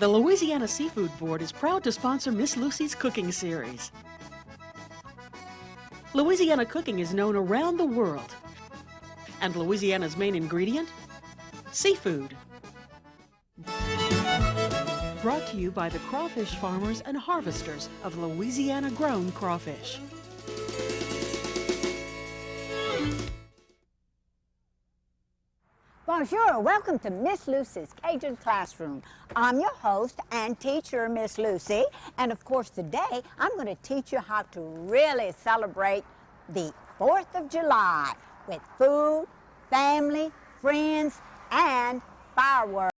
The Louisiana Seafood Board is proud to sponsor Miss Lucy's cooking series. Louisiana cooking is known around the world. And Louisiana's main ingredient? Seafood. Brought to you by the crawfish farmers and harvesters of Louisiana-grown crawfish. Bonjour, welcome to Miss Lucy's Cajun Classroom. I'm your host and teacher, Miss Lucy, and of course today I'm going to teach you how to really celebrate the 4th of July with food, family, friends, and fireworks.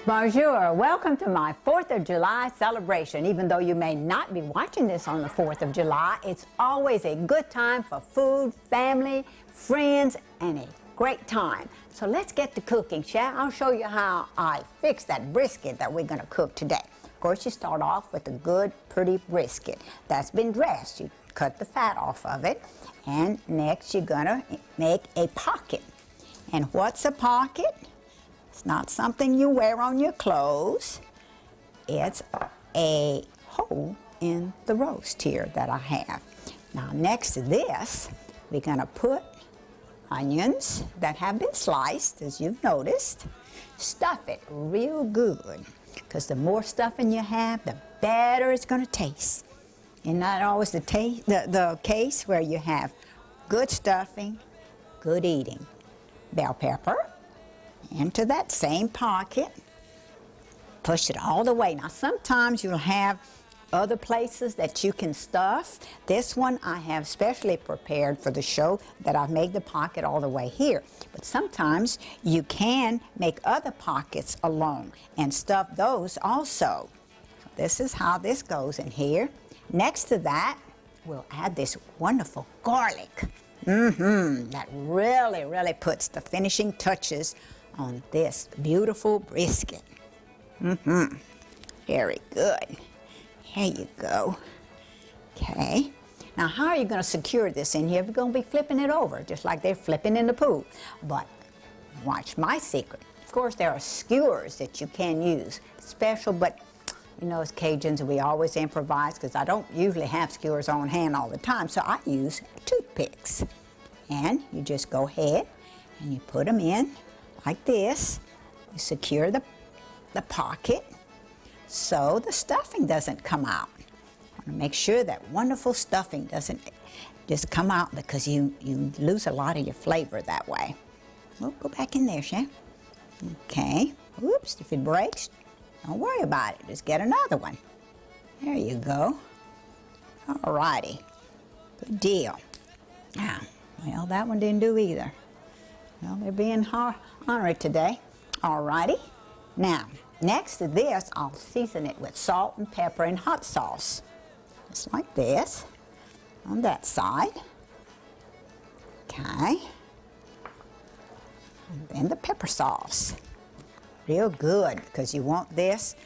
Bonjour, welcome to my 4th of July celebration. Even though you may not be watching this on the 4th of July, it's always a good time for food, family, friends, and a great time. So let's get to cooking, shall I? I'll show you how I fix that brisket that we're going to cook today. Of course, you start off with a good, pretty brisket that's been dressed. You cut the fat off of it, and next you're going to make a pocket. And what's a pocket? It's not something you wear on your clothes. It's a hole in the roast here that I have. Now next to this, we're going to put onions that have been sliced, as you've noticed. Stuff it real good, because the more stuffing you have, the better it's going to taste. And not always the case where you have good stuffing, good eating. Bell pepper. Into that same pocket, push it all the way. Now sometimes you'll have other places that you can stuff. This one I have specially prepared for the show that I've made the pocket all the way here. But sometimes you can make other pockets along and stuff those also. So this is how this goes in here. Next to that, we'll add this wonderful garlic. That really puts the finishing touches on this beautiful brisket. Very good. Here you go. Okay. Now, how are you going to secure this in here? You're going to be flipping it over, just like they're flipping in the pool. But watch my secret. Of course, there are skewers that you can use. Special, but you know, as Cajuns, we always improvise, because I don't usually have skewers on hand all the time, so I use toothpicks. And you just go ahead and you put them in like this. You secure the pocket so the stuffing doesn't come out. I want to make sure that wonderful stuffing doesn't just come out, because you lose a lot of your flavor that way. Well, go back in there, shall we? Okay. Oops, if it breaks, don't worry about it. Just get another one. There you go. All righty. Good deal. Now, well, that one didn't do either. Well, they're being honored today. All righty. Now, next to this, I'll season it with salt and pepper and hot sauce. Just like this on that side. Okay. And then the pepper sauce. Real good, because you want this.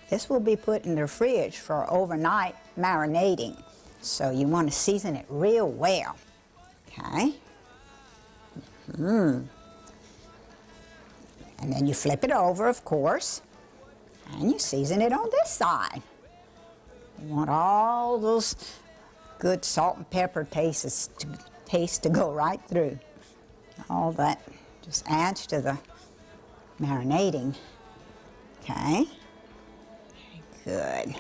This will be put in the fridge for overnight marinating. So you want to season it real well. Okay. And then you flip it over, of course, and you season it on this side. You want all those good salt and pepper tastes to go right through. All that just adds to the marinating. Okay. Good.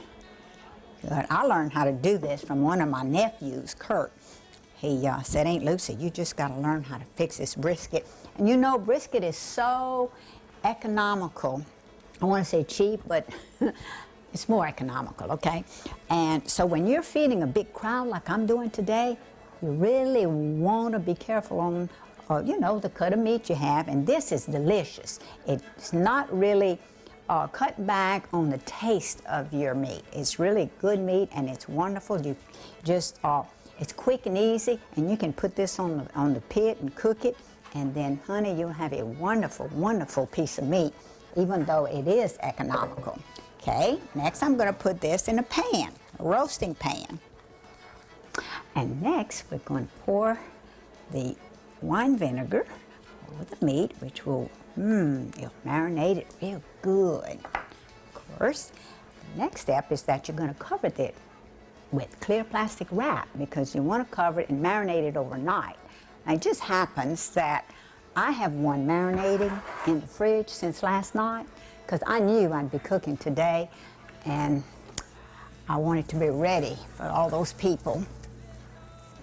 Good. I learned how to do this from one of my nephews, Kirk. He said, "Aunt Lucy, you just got to learn how to fix this brisket." And you know, brisket is so economical. I want to say cheap, but it's more economical, okay? And so when you're feeding a big crowd like I'm doing today, you really want to be careful you know, the cut of meat you have, and this is delicious. It's not really cut back on the taste of your meat. It's really good meat, and it's wonderful. You just, it's quick and easy, and you can put this on the pit and cook it, and then, honey, you'll have a wonderful, wonderful piece of meat, even though it is economical. Okay, next I'm going to put this in a pan, a roasting pan. And next we're going to pour the wine vinegar over the meat, which will, you'll marinate it real good. Of course, the next step is that you're going to cover it with clear plastic wrap, because you want to cover it and marinate it overnight. Now, it just happens that I have one marinating in the fridge since last night, because I knew I'd be cooking today, and I wanted to be ready for all those people.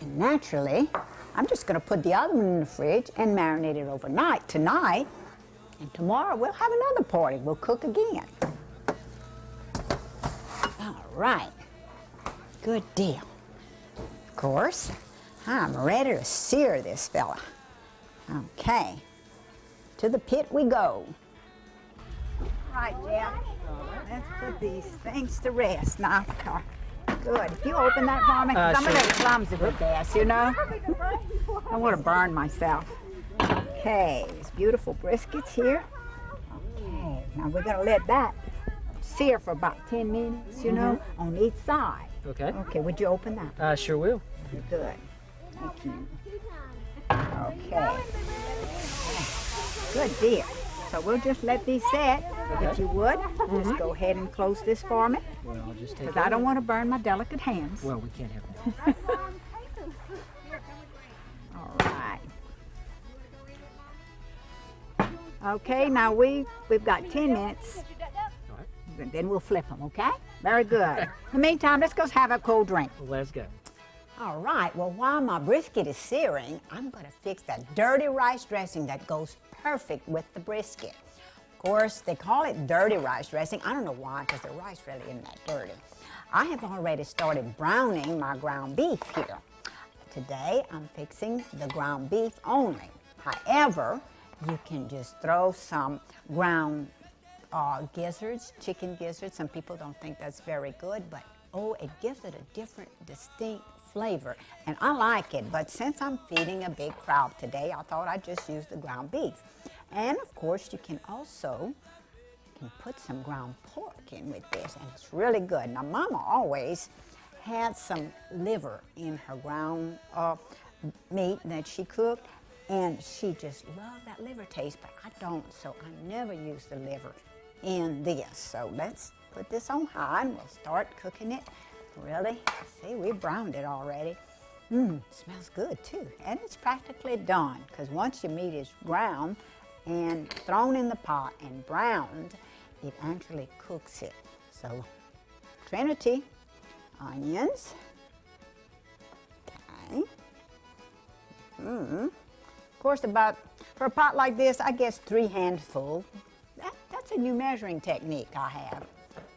And naturally, I'm just going to put the other one in the fridge and marinate it overnight tonight, and tomorrow we'll have another party. We'll cook again. All right, good deal. Of course, I'm ready to sear this fella. Okay, to the pit we go. All right, Jeff, let's put these things to rest now. Good. If you open that for me, I'm a little clumsy with this, you know. I want to burn myself. Okay, these beautiful briskets here. Okay, now we're going to let that sear for about 10 minutes, you know, on each side. Okay. Okay, would you open that? Sure will. Good. Thank you. Okay. Good deal. So we'll just let these set. If you would, just go ahead and close this for me. Well, I'll just take it. Because I don't want to burn my delicate hands. Well, we can't have that. All right. Okay, now we've got 10 minutes. All right. And then we'll flip them, okay? Very good. In the meantime, let's go have a cold drink. Let's go. All right, well, while my brisket is searing, I'm going to fix that dirty rice dressing that goes perfect with the brisket. Of course, they call it dirty rice dressing. I don't know why, because the rice really isn't that dirty. I have already started browning my ground beef here. Today, I'm fixing the ground beef only. However, you can just throw some ground gizzards, chicken gizzards. Some people don't think that's very good, but oh, it gives it a different, distinct flavor, and I like it. But since I'm feeding a big crowd today, I thought I'd just use the ground beef. And of course, you can also put some ground pork in with this, and it's really good. Now, Mama always had some liver in her ground meat that she cooked, and she just loved that liver taste, but I don't, so I never use the liver in this. So let's put this on high, and we'll start cooking it. Really? See, we browned it already. Smells good too. And it's practically done, because once your meat is ground and thrown in the pot and browned, it actually cooks it. So, Trinity, onions. Okay. Of course, for a pot like this, I guess 3 handfuls. That's a new measuring technique I have.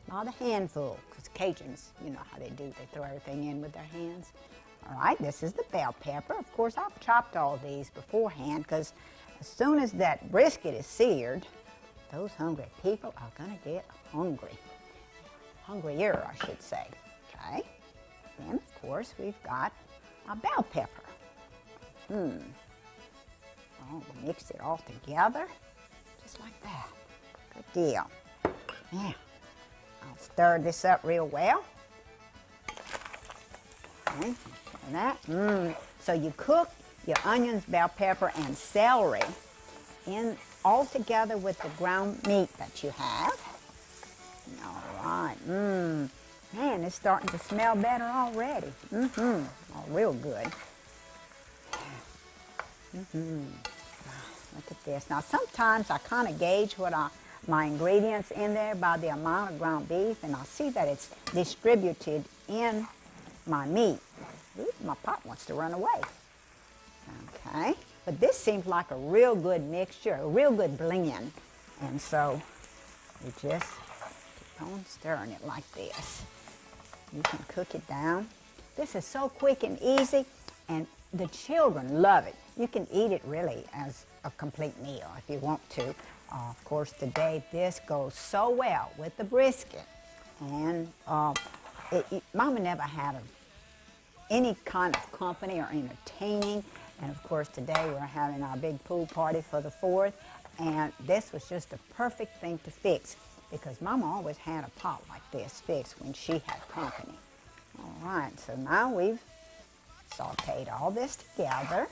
Not a handful, because Cajuns, you know how they do. They throw everything in with their hands. All right, this is the bell pepper. Of course, I've chopped all these beforehand, because as soon as that brisket is seared, those hungry people are going to get hungry. Hungrier, I should say. Okay. Then, of course, we've got our bell pepper. Oh, mix it all together, just like that. Good deal. Now, I'll stir this up real well. Okay, that. So you cook your onions, bell pepper, and celery in all together with the ground meat that you have. All right. Man, it's starting to smell better already. Oh, real good. Look at this. Now, sometimes I kind of gauge what my ingredients in there by the amount of ground beef, and I see that it's distributed in my meat. Ooh, my pot wants to run away. Okay, but this seems like a real good mixture, a real good blend, and so we just keep on stirring it like this. You can cook it down. This is so quick and easy, and the children love it. You can eat it really as a complete meal if you want to. Of course, today this goes so well with the brisket. And Mama never had any kind of company or entertaining. And of course, today we're having our big pool party for the 4th. And this was just the perfect thing to fix because Mama always had a pot like this fixed when she had company. All right, so now we've sauteed all this together.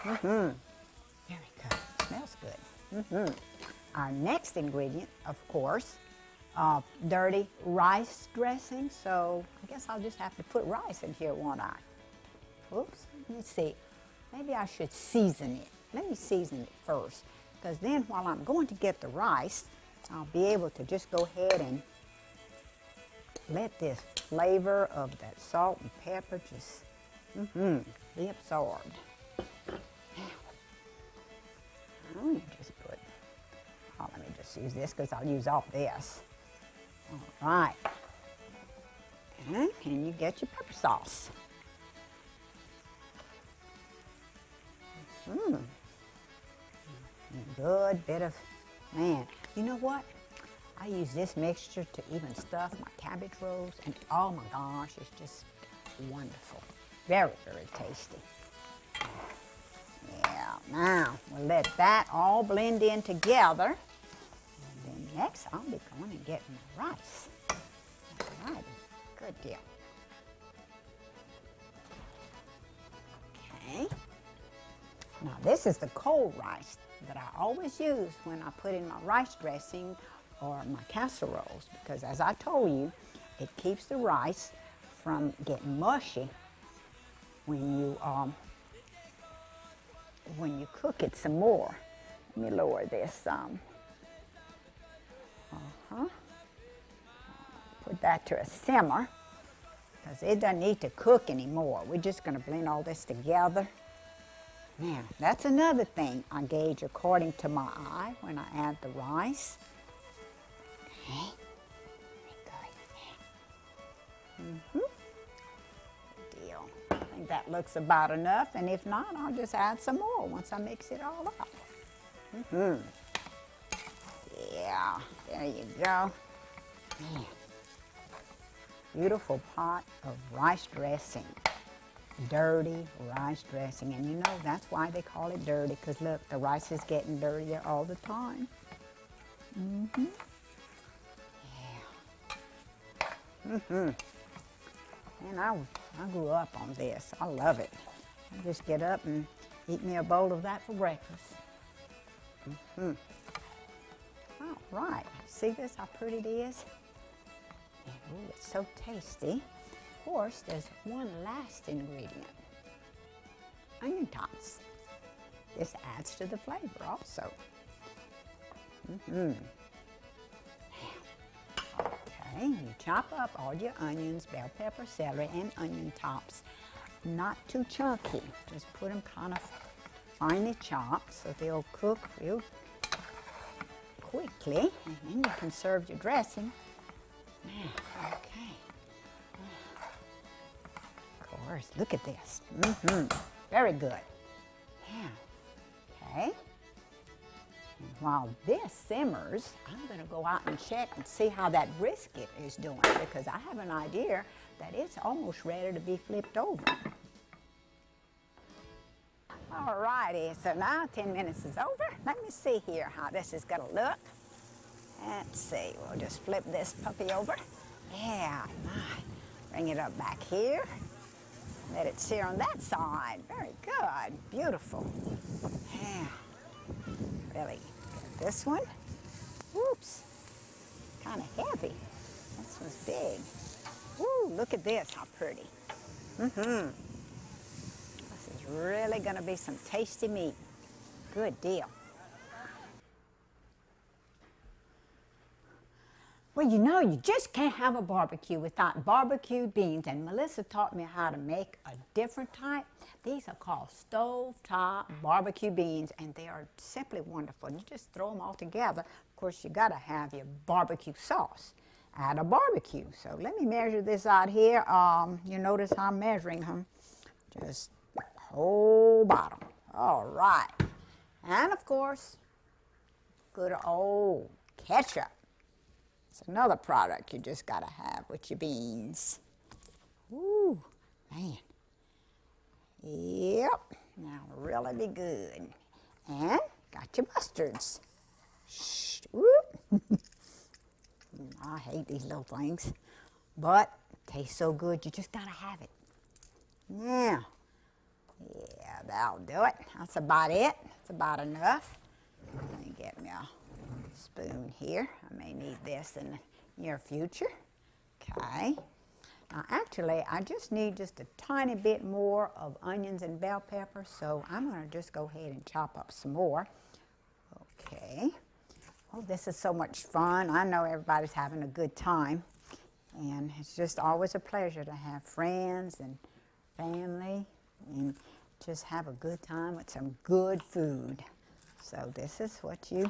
Very good. Smells good. Our next ingredient, of course, dirty rice dressing. So I guess I'll just have to put rice in here, won't I? Oops, let me see. Maybe I should season it. Let me season it first, because then while I'm going to get the rice, I'll be able to just go ahead and let this flavor of that salt and pepper just be absorbed. Just put, let me just use this because I'll use all this. All right. And you get your pepper sauce. Good bit of, man, you know what? I use this mixture to even stuff my cabbage rolls, and oh my gosh, it's just wonderful. Very, very tasty. Yeah, now we'll let that all blend in together. And then next, I'll be going and getting my rice. All right, good deal. Okay. Now this is the cold rice that I always use when I put in my rice dressing or my casseroles, because as I told you, it keeps the rice from getting mushy when you cook it some more. Let me lower this some. Put that to a simmer because it doesn't need to cook anymore. We're just going to blend all this together. Now, that's another thing I gauge according to my eye when I add the rice. Okay, very good. Good deal. I think that looks about enough, and if not, I'll just add some more once I mix it all up. Yeah, there you go. Man. Beautiful pot of rice dressing. Dirty rice dressing, and you know that's why they call it dirty, because look, the rice is getting dirtier all the time. And I grew up on this. I love it. I just get up and eat me a bowl of that for breakfast. All right, see this, how pretty it is? Ooh, it's so tasty. Of course, there's one last ingredient, onion tops. This adds to the flavor also. Okay, you chop up all your onions, bell pepper, celery, and onion tops. Not too chunky, just put them kind of finely chopped so they'll cook real quickly, and then you can serve your dressing. Okay. Course. Look at this. Very good. Yeah. Okay. And while this simmers, I'm going to go out and check and see how that brisket is doing, because I have an idea that it's almost ready to be flipped over. All righty, so now 10 minutes is over. Let me see here how this is going to look. Let's see, we'll just flip this puppy over. Yeah, bring it up back here. Let it sear on that side. Very good. Beautiful. Yeah. Really good. This one. Oops. Kind of heavy. This one's big. Woo, look at this. How pretty. This is really going to be some tasty meat. Good deal. Well, you know, you just can't have a barbecue without barbecue beans, and Melissa taught me how to make a different type. These are called Stove Top BBQ Beans, and they are simply wonderful. You just throw them all together. Of course, you gotta have your barbecue sauce at a barbecue. So let me measure this out here. You notice how I'm measuring them. Just whole bottle. All right. And of course, good old ketchup. It's another product you just gotta have with your beans. Ooh, man. Yep, now really be good. And got your mustards. Shh, whoop. I hate these little things, but it tastes so good, you just gotta have it. Now, yeah, that'll do it. That's about it. That's about enough. Let me get me a spoon here. I may need this in the near future. Okay. Now, actually, I just need just a tiny bit more of onions and bell pepper, so I'm going to just go ahead and chop up some more. Okay. Oh, this is so much fun. I know everybody's having a good time, and it's just always a pleasure to have friends and family and just have a good time with some good food. So this is what you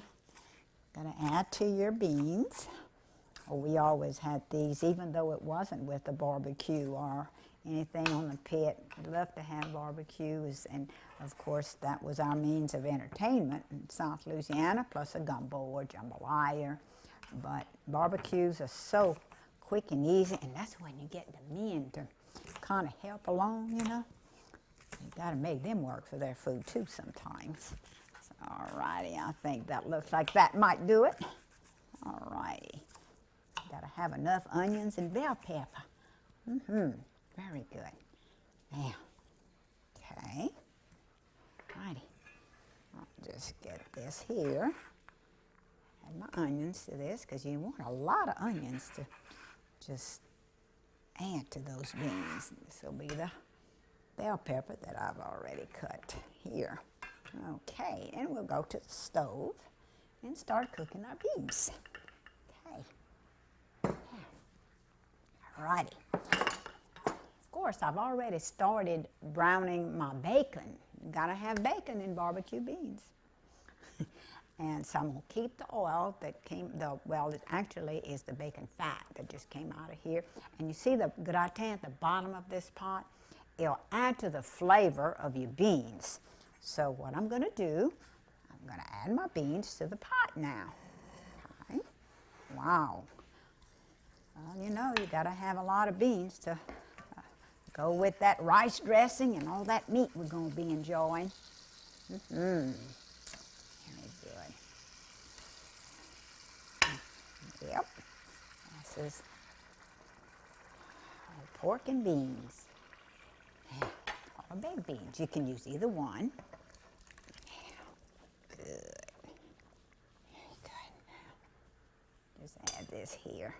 got to add to your beans. Oh, we always had these, even though it wasn't with the barbecue or anything on the pit. We love to have barbecues, and of course that was our means of entertainment in South Louisiana, plus a gumbo or jambalaya. But barbecues are so quick and easy, and that's when you get the men to kind of help along, you know. You got to make them work for their food too sometimes. So, all righty, I think that looks like that might do it. All righty. Got to have enough onions and bell pepper. Very good. Now, okay. Righty. I'll just get this here. Add my onions to this because you want a lot of onions to just add to those beans. This will be the bell pepper that I've already cut here. Okay, and we'll go to the stove and start cooking our beans. Okay. Alrighty. Of course, I've already started browning my bacon. You gotta have bacon in barbecue beans. And so I'm gonna keep the oil that came, well, it actually is the bacon fat that just came out of here. And you see the gratin at the bottom of this pot? It'll add to the flavor of your beans. So what I'm gonna do, I'm gonna add my beans to the pot now. Okay. Wow. Well, you know, you gotta have a lot of beans to go with that rice dressing and all that meat we're gonna be enjoying. Very good. Yep. This is pork and beans. Or baked beans. You can use either one. Good. Very good. Now, just add this here.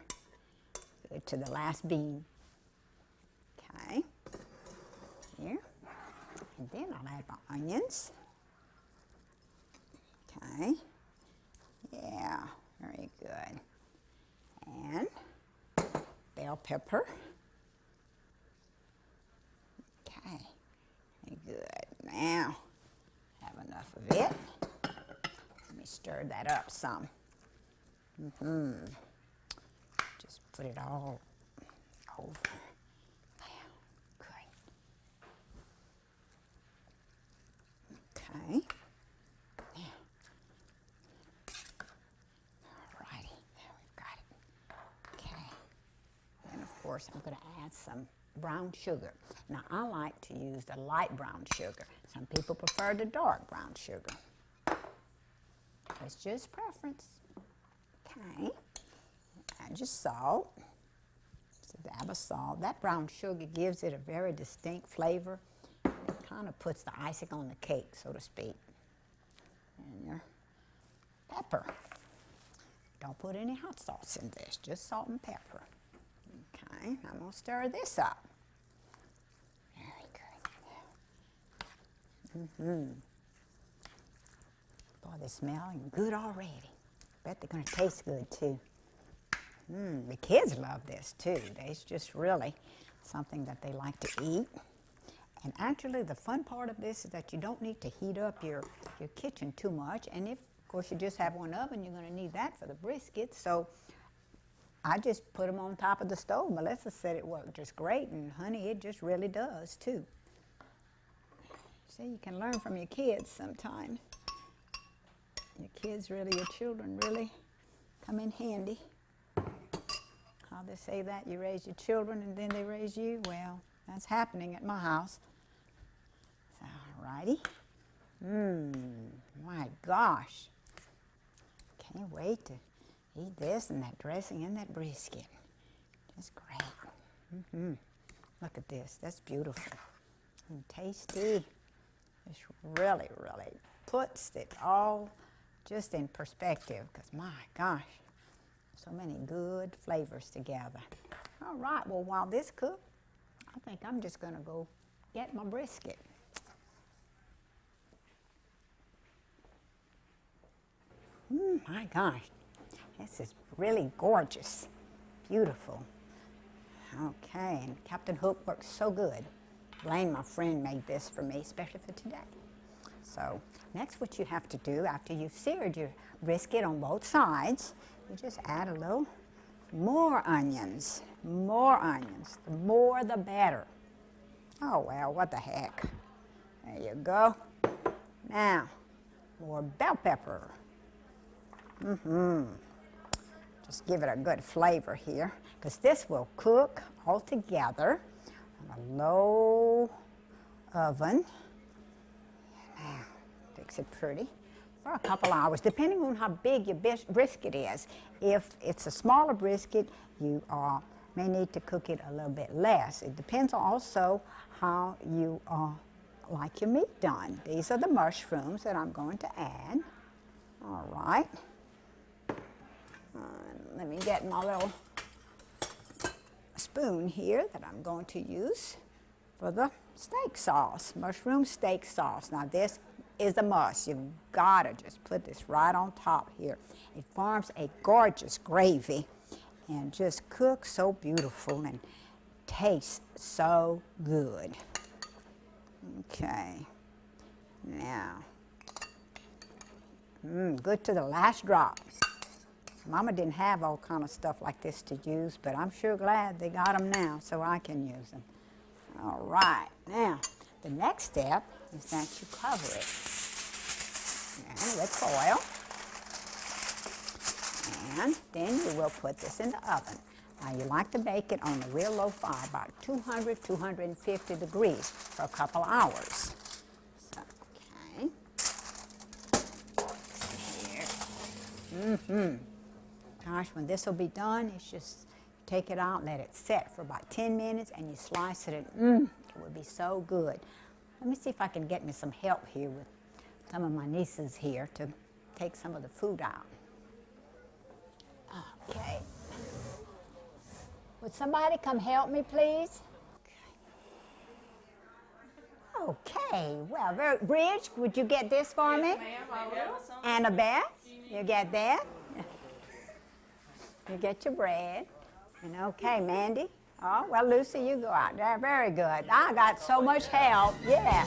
Good to the last bean. Okay. Here. And then I'll add my onions. Okay. Yeah, very good. And bell pepper. Okay. Very good. Now, have enough of it. Let me stir that up some. Just put it all over. Good. Okay. Alrighty, there we've got it. Okay. And of course I'm going to add some brown sugar. Now I like to use the light brown sugar. Some people prefer the dark brown sugar. It's just preference. Okay. Add your salt. Just a dab of salt. That brown sugar gives it a very distinct flavor. It kind of puts the icing on the cake, so to speak. And your pepper. Don't put any hot sauce in this, just salt and pepper. Okay, I'm going to stir this up. Very good. Boy, they're smelling good already. Bet they're going to taste good too. The kids love this too. It's just really something that they like to eat. And actually, the fun part of this is that you don't need to heat up your kitchen too much. And if, of course, you just have one oven, you're going to need that for the brisket. So I just put them on top of the stove. Melissa said it worked just great, and honey, it just really does too. See, you can learn from your kids sometimes. Your kids really, your children really come in handy. How they say that, you raise your children and then they raise you? Well, that's happening at my house. So, alrighty. My gosh. Can't wait to eat this and that dressing and that brisket. Just great. Look at this, that's beautiful and tasty. This really, really puts it all just in perspective, because my gosh, so many good flavors together. All right, well, while this cooks, I think I'm just gonna go get my brisket. My gosh, this is really gorgeous, beautiful. Okay, and Captain Hook works so good. Blaine, my friend, made this for me, especially for today. So next, what you have to do after you've seared your brisket on both sides, you just add a little more onions. More onions. The more, the better. Oh, well, what the heck. There you go. Now, more bell pepper. Just give it a good flavor here, because this will cook all together on a low oven. Now, fix it pretty for a couple hours, depending on how big your brisket is. If it's a smaller brisket, you may need to cook it a little bit less. It depends also how you like your meat done. These are the mushrooms that I'm going to add. All right. Let me get my little spoon here that I'm going to use for the steak sauce, mushroom steak sauce. Now this is a must. You've got to just put this right on top here. It forms a gorgeous gravy and just cooks so beautiful and tastes so good. Okay, now, good to the last drop. Mama didn't have all kind of stuff like this to use, but I'm sure glad they got them now so I can use them. All right, now the next step is that you cover it with foil, and then you will put this in the oven. Now you like to bake it on a real low fire, about 200, 250 degrees for a couple hours. So, okay. Here. Gosh, when this will be done, it's just take it out, let it set for about 10 minutes, and you slice it, and it will be so good. Let me see if I can get me some help here with some of my nieces here to take some of the food out. Okay. Would somebody come help me, please? Okay, well, Bridge, would you get this for me? Annabelle, you get that? You get your bread. And okay, Mandy. Oh, well, Lucy, you go out there. Very good. I got so much help. Yeah.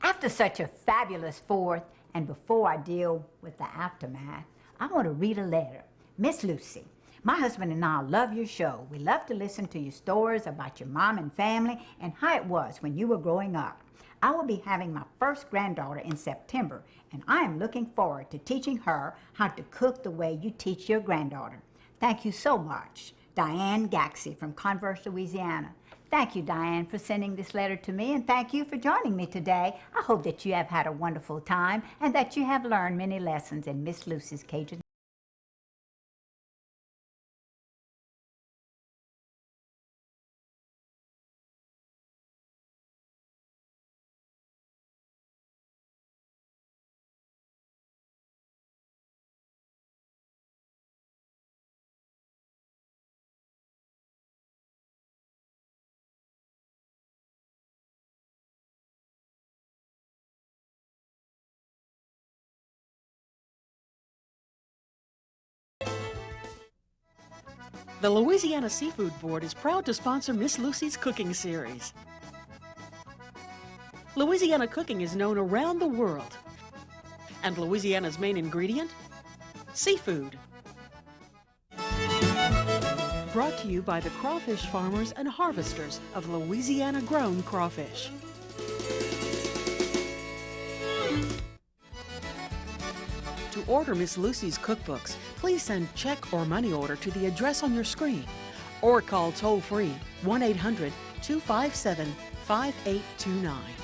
After such a fabulous 4th And before I deal with the aftermath, I want to read a letter. Miss Lucy, my husband and I love your show. We love to listen to your stories about your mom and family and how it was when you were growing up. I will be having my first granddaughter in September, and I am looking forward to teaching her how to cook the way you teach your granddaughter. Thank you so much. Diane Gaxey from Converse, Louisiana. Thank you, Diane, for sending this letter to me, and thank you for joining me today. I hope that you have had a wonderful time and that you have learned many lessons in Miss Lucy's Cajun. The Louisiana Seafood Board is proud to sponsor Miss Lucy's cooking series. Louisiana cooking is known around the world, and Louisiana's main ingredient? Seafood. Brought to you by the crawfish farmers and harvesters of Louisiana-grown crawfish. To order Miss Lucy's cookbooks, please send check or money order to the address on your screen or call toll-free 1-800-257-5829.